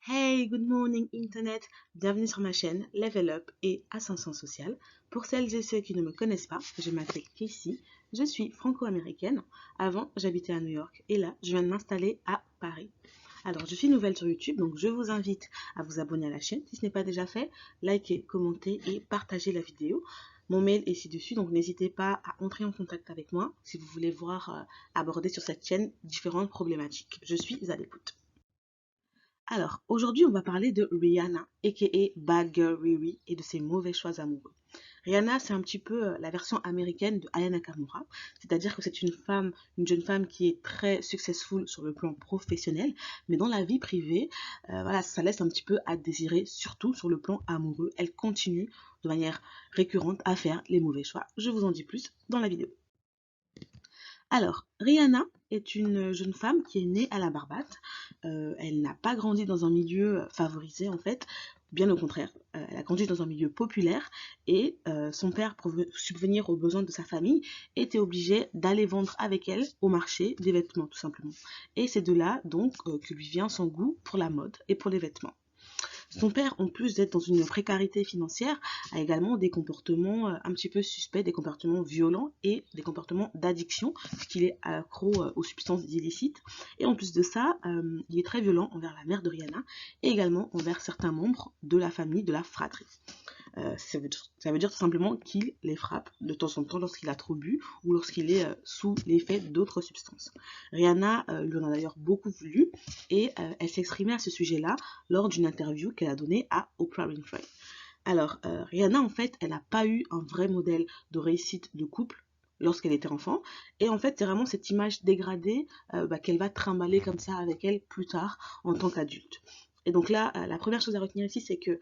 Hey, good morning Internet! Bienvenue sur ma chaîne Level Up et Ascension Sociale. Pour celles et ceux qui ne me connaissent pas, je m'appelle Casey, je suis franco-américaine. Avant, j'habitais à New York et là, je viens de m'installer à Paris. Alors, je suis nouvelle sur YouTube, donc je vous invite à vous abonner à la chaîne si ce n'est pas déjà fait, liker, commenter et partager la vidéo. Mon mail est ci-dessus, donc n'hésitez pas à entrer en contact avec moi si vous voulez voir aborder sur cette chaîne différentes problématiques. Je suis à l'écoute. Alors, aujourd'hui, on va parler de Rihanna, aka Bad Girl Riri, et de ses mauvais choix amoureux. Rihanna, c'est un petit peu la version américaine de Aya Nakamura, c'est-à-dire que c'est une jeune femme qui est très successful sur le plan professionnel, mais dans la vie privée, voilà, ça laisse un petit peu à désirer, surtout sur le plan amoureux. Elle continue de manière récurrente à faire les mauvais choix. Je vous en dis plus dans la vidéo. Alors, Rihanna est une jeune femme qui est née à la Barbade. Elle n'a pas grandi dans un milieu favorisé en fait, bien au contraire. Elle a grandi dans un milieu populaire et son père, pour subvenir aux besoins de sa famille, était obligé d'aller vendre avec elle au marché des vêtements tout simplement. Et c'est de là donc que lui vient son goût pour la mode et pour les vêtements. Son père, en plus d'être dans une précarité financière, a également des comportements un petit peu suspects, des comportements violents et des comportements d'addiction, puisqu'il est accro aux substances illicites. Et en plus de ça, il est très violent envers la mère de Rihanna et également envers certains membres de la famille, de la fratrie. Ça veut dire tout simplement qu'il les frappe de temps en temps lorsqu'il a trop bu ou lorsqu'il est sous l'effet d'autres substances. Rihanna lui en a d'ailleurs beaucoup voulu et elle s'est exprimée à ce sujet-là lors d'une interview qu'elle a donnée à Oprah Winfrey. Alors, Rihanna, en fait, elle n'a pas eu un vrai modèle de réussite de couple lorsqu'elle était enfant. Et en fait, c'est vraiment cette image dégradée qu'elle va trimballer comme ça avec elle plus tard en tant qu'adulte. Et donc là, la première chose à retenir ici, c'est que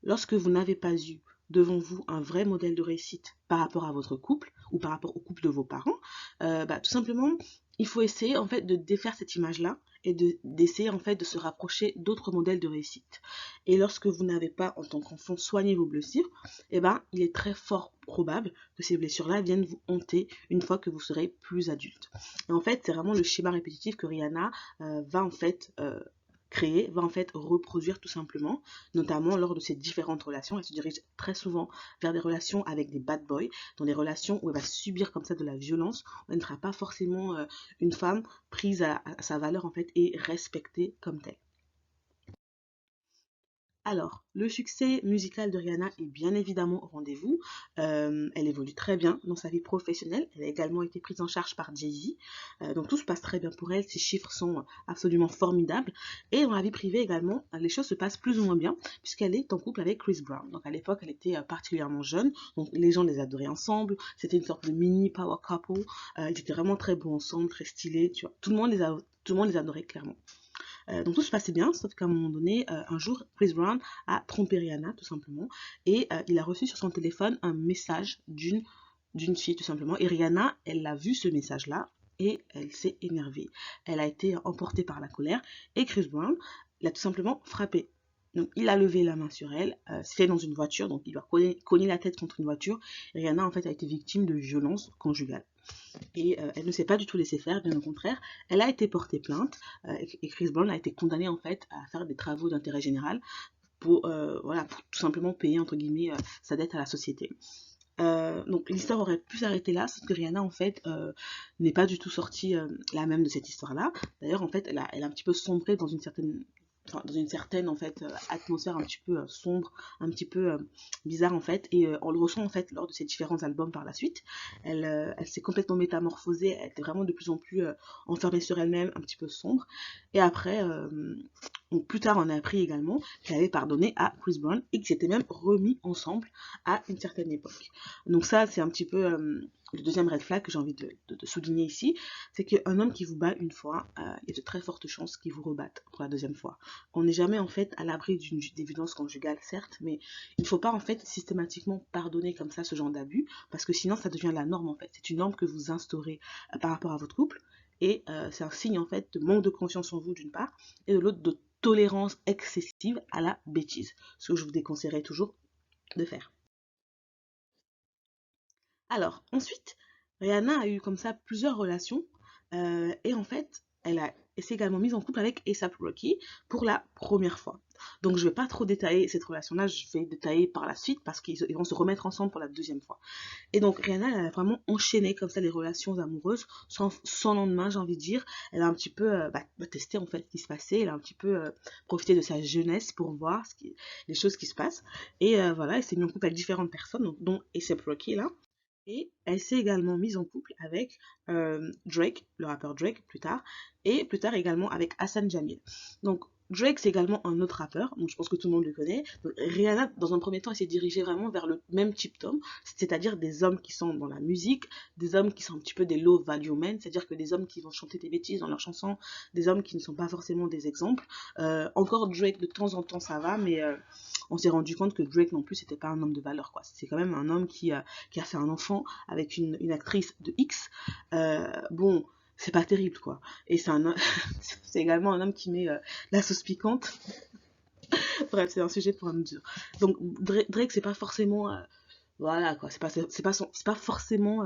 lorsque vous n'avez pas eu devant vous un vrai modèle de réussite par rapport à votre couple ou par rapport au couple de vos parents, tout simplement, il faut essayer en fait de défaire cette image-là et d'essayer en fait de se rapprocher d'autres modèles de réussite. Et lorsque vous n'avez pas en tant qu'enfant soigné vos blessures, il est très fort probable que ces blessures-là viennent vous hanter une fois que vous serez plus adulte. Et en fait, c'est vraiment le schéma répétitif que Rihanna va en fait créer, va en fait reproduire tout simplement, notamment lors de ces différentes relations. Elle se dirige très souvent vers des relations avec des bad boys, dans des relations où elle va subir comme ça de la violence, où elle ne sera pas forcément une femme prise à sa valeur en fait et respectée comme telle. Alors, le succès musical de Rihanna est bien évidemment au rendez-vous. Elle évolue très bien dans sa vie professionnelle. Elle a également été prise en charge par Jay-Z. Donc tout se passe très bien pour elle. Ses chiffres sont absolument formidables. Et dans la vie privée également, les choses se passent plus ou moins bien puisqu'elle est en couple avec Chris Brown. Donc à l'époque, elle était particulièrement jeune. Donc les gens les adoraient ensemble. C'était une sorte de mini power couple. Ils étaient vraiment très beaux ensemble, très stylés. Tu vois. Tout le monde les adorait clairement. Donc tout se passait bien, sauf qu'à un moment donné, un jour, Chris Brown a trompé Rihanna, tout simplement, et il a reçu sur son téléphone un message d'une fille, tout simplement, et Rihanna, elle a vu ce message-là, et elle s'est énervée. Elle a été emportée par la colère, et Chris Brown l'a tout simplement frappée. Donc, il a levé la main sur elle, c'était dans une voiture, donc il lui a cogné la tête contre une voiture. Et Rihanna, en fait, a été victime de violences conjugales. Et elle ne s'est pas du tout laissée faire, bien au contraire. Elle a été portée plainte et Chris Brown a été condamné en fait à faire des travaux d'intérêt général pour tout simplement payer entre guillemets sa dette à la société. Donc l'histoire aurait pu s'arrêter là, sauf que Rihanna en fait n'est pas du tout sortie la même de cette histoire-là. D'ailleurs en fait elle a un petit peu sombré dans une certaine en fait atmosphère un petit peu sombre, un petit peu bizarre en fait, et on le ressent en fait lors de ses différents albums par la suite. Elle s'est complètement métamorphosée, elle était vraiment de plus en plus enfermée sur elle-même, un petit peu sombre. Et après, donc plus tard on a appris également qu'elle avait pardonné à Chris Brown et qu'ils s'étaient même remis ensemble à une certaine époque. Donc ça c'est un petit peu le deuxième red flag que j'ai envie de souligner ici, c'est qu'un homme qui vous bat une fois, il y a de très fortes chances qu'il vous rebatte pour la deuxième fois. On n'est jamais en fait à l'abri des violences conjugales, certes, mais il ne faut pas en fait systématiquement pardonner comme ça ce genre d'abus, parce que sinon ça devient la norme en fait. C'est une norme que vous instaurez par rapport à votre couple, et c'est un signe en fait de manque de confiance en vous d'une part, et de l'autre de tolérance excessive à la bêtise, ce que je vous déconseillerais toujours de faire. Alors, ensuite, Rihanna a eu comme ça plusieurs relations. Et en fait, elle s'est également mise en couple avec A$AP Rocky pour la première fois. Donc je vais pas trop détailler cette relation-là, je vais détailler par la suite parce qu'ils vont se remettre ensemble pour la deuxième fois. Et donc Rihanna, elle a vraiment enchaîné comme ça les relations amoureuses sans lendemain, j'ai envie de dire. Elle a un petit peu testé en fait ce qui se passait, elle a un petit peu profité de sa jeunesse pour voir les choses qui se passent. Et voilà, elle s'est mise en couple avec différentes personnes, donc, dont A$AP Rocky là. Et elle s'est également mise en couple avec Drake, le rappeur Drake, plus tard, et plus tard également avec Hassan Jamil. Donc Drake, c'est également un autre rappeur, donc je pense que tout le monde le connaît. Donc, Rihanna, dans un premier temps, elle s'est dirigée vraiment vers le même type d'homme, c'est-à-dire des hommes qui sont dans la musique, des hommes qui sont un petit peu des low value men, c'est-à-dire que des hommes qui vont chanter des bêtises dans leurs chansons, des hommes qui ne sont pas forcément des exemples. Encore Drake, de temps en temps, ça va, mais on s'est rendu compte que Drake non plus, c'était pas un homme de valeur, quoi. C'est quand même un homme qui a fait un enfant avec une actrice de X. Bon, c'est pas terrible, quoi. Et c'est également un homme qui met la sauce piquante. Bref, c'est un sujet pour un autre. Donc Drake, c'est pas forcément voilà, quoi. C'est pas forcément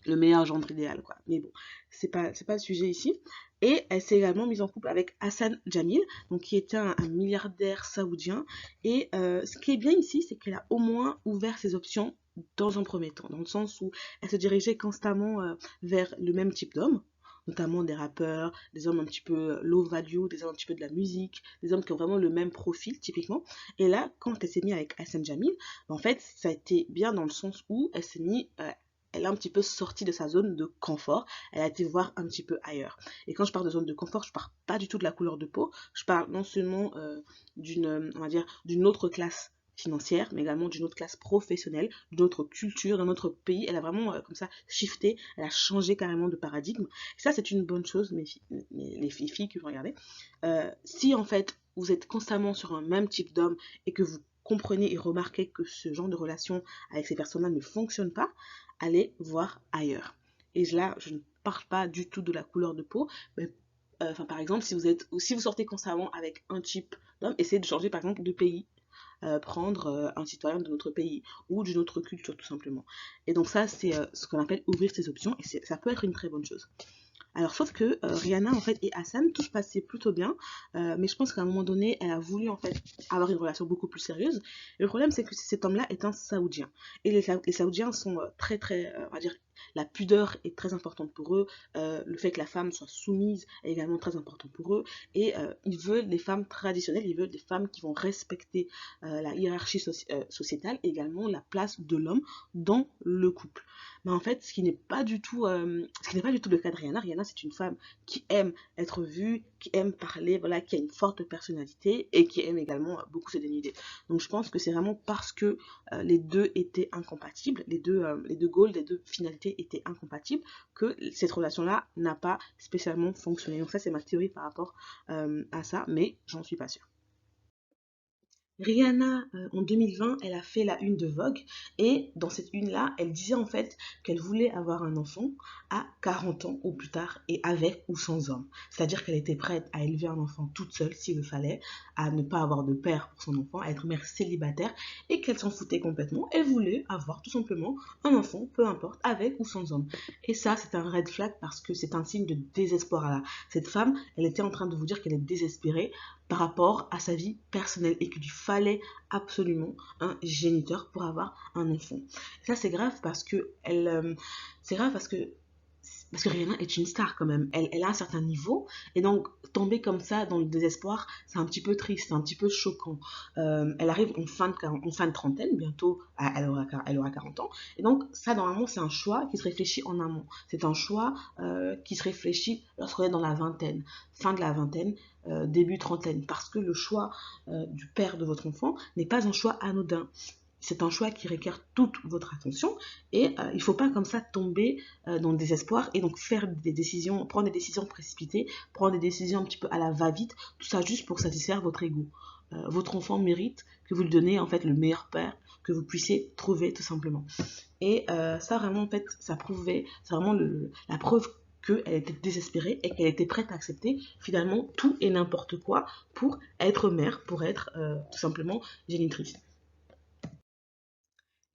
le meilleur gendre idéal, quoi. Mais bon, c'est pas le sujet ici. Et elle s'est également mise en couple avec Hassan Jamil, donc qui était un milliardaire saoudien. Et ce qui est bien ici, c'est qu'elle a au moins ouvert ses options dans un premier temps, dans le sens où elle se dirigeait constamment vers le même type d'homme, notamment des rappeurs, des hommes un petit peu low value, des hommes un petit peu de la musique, des hommes qui ont vraiment le même profil typiquement. Et là, quand elle s'est mise avec Hassan Jamil, en fait, ça a été bien dans le sens où elle s'est mise elle a un petit peu sorti de sa zone de confort, elle a été voir un petit peu ailleurs. Et quand je parle de zone de confort, je parle pas du tout de la couleur de peau, je parle non seulement on va dire, d'une autre classe financière, mais également d'une autre classe professionnelle, d'une autre culture, d'un autre pays. Elle a vraiment comme ça shifté, elle a changé carrément de paradigme. Et ça, c'est une bonne chose, les filles qui vont regarder. Si en fait, vous êtes constamment sur un même type d'homme et que vous comprenez et remarquez que ce genre de relation avec ces personnes-là ne fonctionne pas, allez voir ailleurs. Et là, je ne parle pas du tout de la couleur de peau, mais par exemple, si vous sortez constamment avec un type d'homme, essayez de changer par exemple de pays, prendre un citoyen de notre pays ou d'une autre culture tout simplement. Et donc ça, c'est ce qu'on appelle ouvrir ses options et ça peut être une très bonne chose. Alors, sauf que Rihanna, en fait, et Hassan, tout se passait plutôt bien, mais je pense qu'à un moment donné, elle a voulu, en fait, avoir une relation beaucoup plus sérieuse. Et le problème, c'est que cet homme-là est un Saoudien. Et les Saoudiens sont très, très, on va dire, la pudeur est très importante pour eux, le fait que la femme soit soumise est également très important pour eux, et ils veulent des femmes traditionnelles, ils veulent des femmes qui vont respecter la hiérarchie sociétale, et également la place de l'homme dans le couple. Mais en fait, ce qui n'est pas du tout le cas de Rihanna. Rihanna, c'est une femme qui aime être vue, qui aime parler, voilà, qui a une forte personnalité et qui aime également beaucoup se dénuder. Donc je pense que c'est vraiment parce que les deux étaient incompatibles, les deux goals, les deux finalités étaient incompatibles, que cette relation-là n'a pas spécialement fonctionné. Donc ça, c'est ma théorie par rapport à ça, mais j'en suis pas sûre. Rihanna, en 2020, elle a fait la une de Vogue et dans cette une-là, elle disait en fait qu'elle voulait avoir un enfant à 40 ans ou plus tard et avec ou sans homme. C'est-à-dire qu'elle était prête à élever un enfant toute seule s'il le fallait, à ne pas avoir de père pour son enfant, à être mère célibataire et qu'elle s'en foutait complètement. Elle voulait avoir tout simplement un enfant, peu importe, avec ou sans homme. Et ça, c'est un red flag parce que c'est un signe de désespoir là. Cette femme, elle était en train de vous dire qu'elle est désespérée par rapport à sa vie personnelle et qu'il lui fallait absolument un géniteur pour avoir un enfant. Ça c'est grave parce que c'est grave parce que Rihanna est une star quand même. Elle a un certain niveau et donc tomber comme ça dans le désespoir, c'est un petit peu triste, c'est un petit peu choquant. Elle arrive en fin de trentaine, bientôt elle aura 40 ans. Et donc ça normalement c'est un choix qui se réfléchit en amont. C'est un choix qui se réfléchit lorsqu'on est dans la vingtaine, fin de la vingtaine, début trentaine. Parce que le choix du père de votre enfant n'est pas un choix anodin. C'est un choix qui requiert toute votre attention et il ne faut pas comme ça tomber dans le désespoir et donc prendre des décisions précipitées, prendre des décisions un petit peu à la va-vite, tout ça juste pour satisfaire votre ego. Votre enfant mérite que vous lui donnez en fait le meilleur père que vous puissiez trouver tout simplement. Et ça vraiment en fait, c'est vraiment la preuve qu'elle était désespérée et qu'elle était prête à accepter finalement tout et n'importe quoi pour être mère, pour être tout simplement génitrice.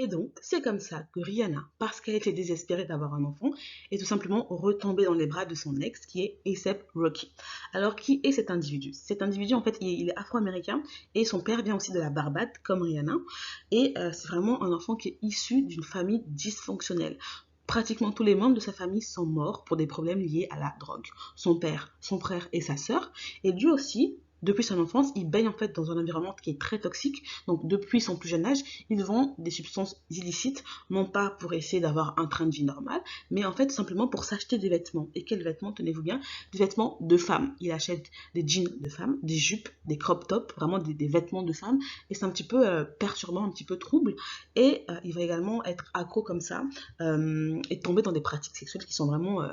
Et donc, c'est comme ça que Rihanna, parce qu'elle était désespérée d'avoir un enfant, est tout simplement retombée dans les bras de son ex, qui est A$AP Rocky. Alors, qui est cet individu? Cet individu, en fait, il est afro-américain et son père vient aussi de la Barbade, comme Rihanna. Et c'est vraiment un enfant qui est issu d'une famille dysfonctionnelle. Pratiquement tous les membres de sa famille sont morts pour des problèmes liés à la drogue. Son père, son frère et sa sœur. Et lui aussi, depuis son enfance, il baigne en fait dans un environnement qui est très toxique. Donc depuis son plus jeune âge, il vend des substances illicites, non pas pour essayer d'avoir un train de vie normal, mais en fait simplement pour s'acheter des vêtements. Et quels vêtements, tenez-vous bien? Des vêtements de femmes. Il achète des jeans de femmes, des jupes, des crop tops, vraiment des vêtements de femmes. Et c'est un petit peu perturbant, un petit peu trouble. Et il va également être accro comme ça et tomber dans des pratiques sexuelles qui sont vraiment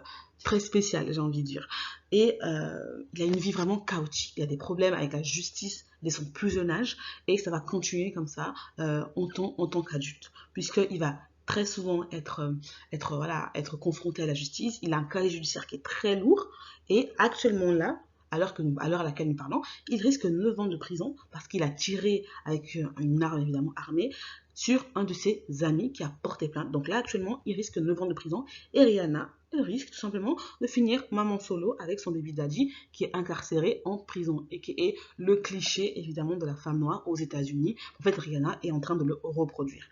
très spéciales, j'ai envie de dire. Et il a une vie vraiment chaotique. Il y a des problèmes avec la justice dès son plus jeune âge et ça va continuer comme ça en tant qu'adulte. Puisqu'il va très souvent être confronté à la justice. Il a un casier judiciaire qui est très lourd et actuellement là, à l'heure à laquelle nous parlons, il risque 9 ans de prison parce qu'il a tiré avec une arme évidemment armée sur un de ses amis qui a porté plainte. Donc là, actuellement, il risque 9 ans de prison. Et Rihanna, elle risque tout simplement de finir maman solo avec son baby daddy qui est incarcéré en prison et qui est le cliché évidemment de la femme noire aux États-Unis. En fait, Rihanna est en train de le reproduire.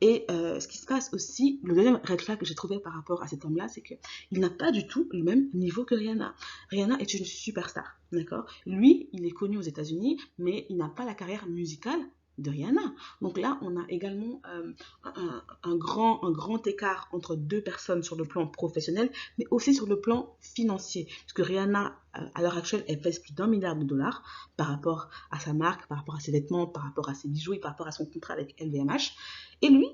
Et ce qui se passe aussi, le deuxième red flag que j'ai trouvé par rapport à cet homme-là, c'est qu'il n'a pas du tout le même niveau que Rihanna. Rihanna est une superstar, d'accord? Lui, il est connu aux États-Unis, mais il n'a pas la carrière musicale de Rihanna. Donc là, on a également un grand écart entre deux personnes sur le plan professionnel, mais aussi sur le plan financier. Parce que Rihanna, à l'heure actuelle, elle pèse plus d'1 milliard de dollars par rapport à sa marque, par rapport à ses vêtements, par rapport à ses bijoux et par rapport à son contrat avec LVMH. Et lui,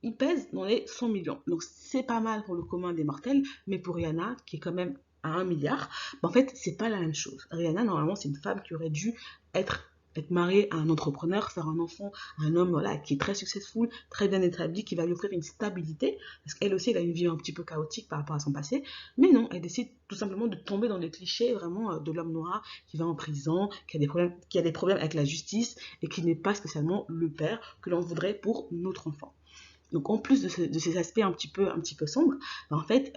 il pèse dans les 100 millions. Donc c'est pas mal pour le commun des mortels, mais pour Rihanna, qui est quand même à 1 milliard, en fait, c'est pas la même chose. Rihanna, normalement, c'est une femme qui aurait dû être mariée à un entrepreneur, faire un enfant à un homme voilà, qui est très successful, très bien établi, qui va lui offrir une stabilité, parce qu'elle aussi, elle a une vie un petit peu chaotique par rapport à son passé, mais non, elle décide tout simplement de tomber dans les clichés vraiment de l'homme noir qui va en prison, qui a des problèmes avec la justice et qui n'est pas spécialement le père que l'on voudrait pour notre enfant. Donc en plus de ces aspects un petit peu sombres, en fait,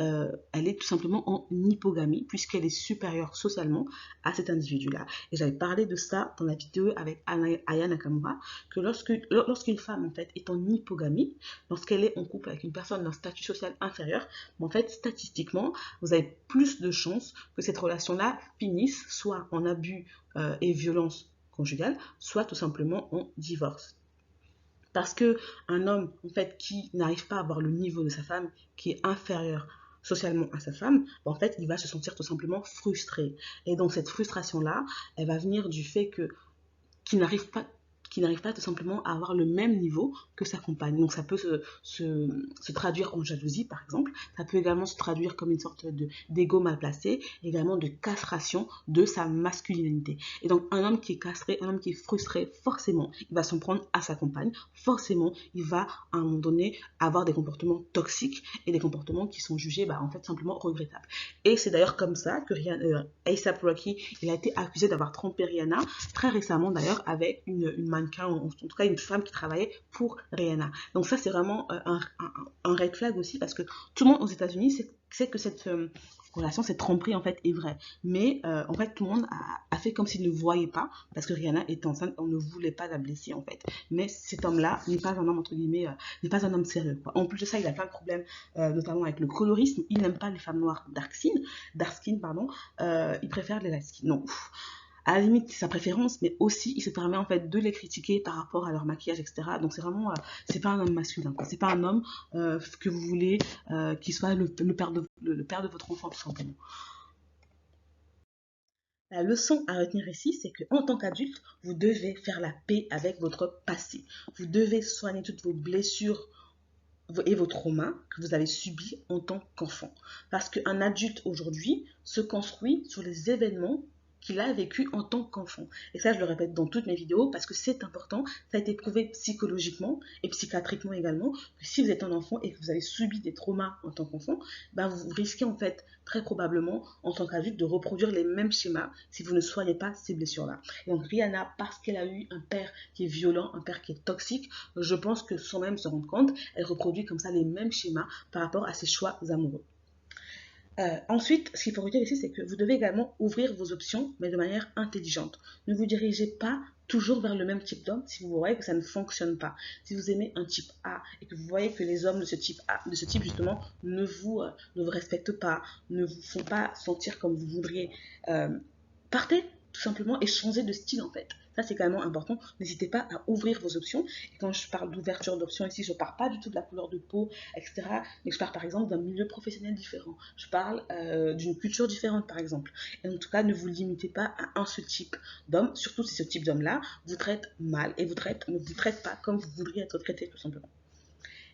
elle est tout simplement en hypogamie puisqu'elle est supérieure socialement à cet individu-là. Et j'avais parlé de ça dans la vidéo avec Aya Nakamura, que lorsqu'une femme en fait est en hypogamie, lorsqu'elle est en couple avec une personne d'un statut social inférieur, en fait, statistiquement, vous avez plus de chances que cette relation-là finisse soit en abus et violence conjugale, soit tout simplement en divorce. Parce que un homme, en fait, qui n'arrive pas à avoir le niveau de sa femme, qui est inférieur socialement à sa femme, en fait, il va se sentir tout simplement frustré. Et donc, cette frustration-là, elle va venir du fait que qu'il n'arrive pas tout simplement à avoir le même niveau que sa compagne. Donc ça peut se traduire en jalousie par exemple, ça peut également se traduire comme une sorte d'ego mal placé, également de castration de sa masculinité. Et donc un homme qui est castré, un homme qui est frustré, forcément il va s'en prendre à sa compagne, forcément il va à un moment donné avoir des comportements toxiques et des comportements qui sont jugés en fait simplement regrettables. Et c'est d'ailleurs comme ça que A$AP Rocky il a été accusé d'avoir trompé Rihanna très récemment d'ailleurs avec une mannequin, en tout cas une femme qui travaillait pour Rihanna. Donc ça c'est vraiment un red flag aussi parce que tout le monde aux États-Unis sait que cette relation, cette tromperie en fait est vraie. Mais en fait tout le monde a fait comme s'il ne voyait pas parce que Rihanna est enceinte, on ne voulait pas la blesser en fait. Mais cet homme-là n'est pas un homme entre guillemets, n'est pas un homme sérieux quoi. En plus de ça, il a plein de problèmes, notamment avec le colorisme. Il n'aime pas les femmes noires dark skin pardon. Il préfère les light skin. Non. À la limite, c'est sa préférence, mais aussi, il se permet en fait de les critiquer par rapport à leur maquillage, etc. Donc c'est vraiment, c'est pas un homme masculin, quoi. C'est pas un homme que vous voulez qu'il soit le père de votre enfant, tout simplement. La leçon à retenir ici, c'est qu'en tant qu'adulte, vous devez faire la paix avec votre passé. Vous devez soigner toutes vos blessures et vos traumas que vous avez subis en tant qu'enfant. Parce qu'un adulte aujourd'hui se construit sur les événements qu'il a vécu en tant qu'enfant. Et ça, je le répète dans toutes mes vidéos parce que c'est important. Ça a été prouvé psychologiquement et psychiatriquement également que si vous êtes un enfant et que vous avez subi des traumas en tant qu'enfant, ben vous risquez en fait très probablement en tant qu'adulte de reproduire les mêmes schémas si vous ne soignez pas ces blessures-là. Et donc Rihanna, parce qu'elle a eu un père qui est violent, un père qui est toxique, je pense que sans même se rendre compte, elle reproduit comme ça les mêmes schémas par rapport à ses choix amoureux. Ensuite, ce qu'il faut retenir ici, c'est que vous devez également ouvrir vos options, mais de manière intelligente. Ne vous dirigez pas toujours vers le même type d'homme si vous voyez que ça ne fonctionne pas. Si vous aimez un type A et que vous voyez que les hommes de ce type A, de ce type justement, ne vous respectent pas, ne vous font pas sentir comme vous voudriez, partez tout simplement et changez de style en fait. Ça, c'est quand même important. N'hésitez pas à ouvrir vos options. Et quand je parle d'ouverture d'options ici, je ne parle pas du tout de la couleur de peau, etc. Mais je parle par exemple d'un milieu professionnel différent. Je parle d'une culture différente, par exemple. Et en tout cas, ne vous limitez pas à un seul type d'homme, surtout si ce type d'homme-là vous traite mal et ne vous traite pas comme vous voudriez être traité, tout simplement.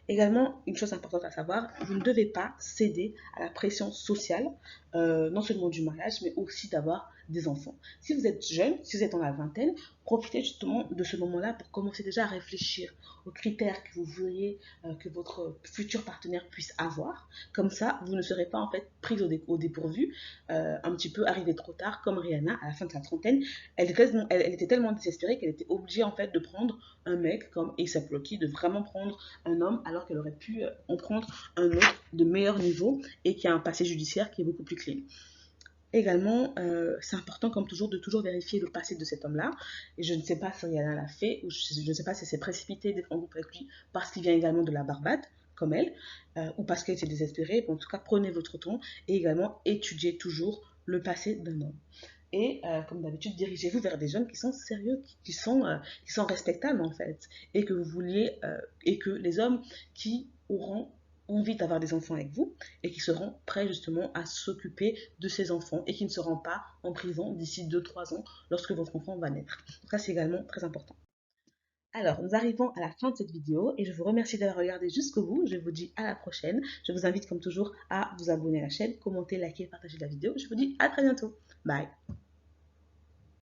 Également, une chose importante à savoir, vous ne devez pas céder à la pression sociale, non seulement du mariage, mais aussi d'avoir des enfants. Si vous êtes jeune, si vous êtes dans la vingtaine, profitez justement de ce moment-là pour commencer déjà à réfléchir aux critères que vous voudriez que votre futur partenaire puisse avoir. Comme ça, vous ne serez pas en fait prise au dépourvu, un petit peu arrivé trop tard, comme Rihanna à la fin de sa trentaine. Elle était tellement désespérée qu'elle était obligée en fait de prendre un mec comme A$AP Rocky, de vraiment prendre un homme alors qu'elle aurait pu en prendre un autre de meilleur niveau et qui a un passé judiciaire qui est beaucoup plus clean. Également, c'est important comme toujours de toujours vérifier le passé de cet homme-là. Et je ne sais pas si Rihanna l'a fait ou je ne sais pas si c'est précipité d'être en couple avec lui parce qu'il vient également de la Barbade, comme elle, ou parce qu'elle était désespérée. En tout cas, prenez votre temps et également étudiez toujours le passé d'un homme. Et comme d'habitude, dirigez-vous vers des jeunes qui sont sérieux, qui sont respectables en fait, et que vous vouliez, et que les hommes qui auront envie d'avoir des enfants avec vous et qui seront prêts justement à s'occuper de ces enfants et qui ne seront pas en prison d'ici 2-3 ans lorsque votre enfant va naître. Ça, c'est également très important. Alors, nous arrivons à la fin de cette vidéo et je vous remercie d'avoir regardé jusqu'au bout. Je vous dis à la prochaine. Je vous invite comme toujours à vous abonner à la chaîne, commenter, liker, partager la vidéo. Je vous dis à très bientôt. Bye.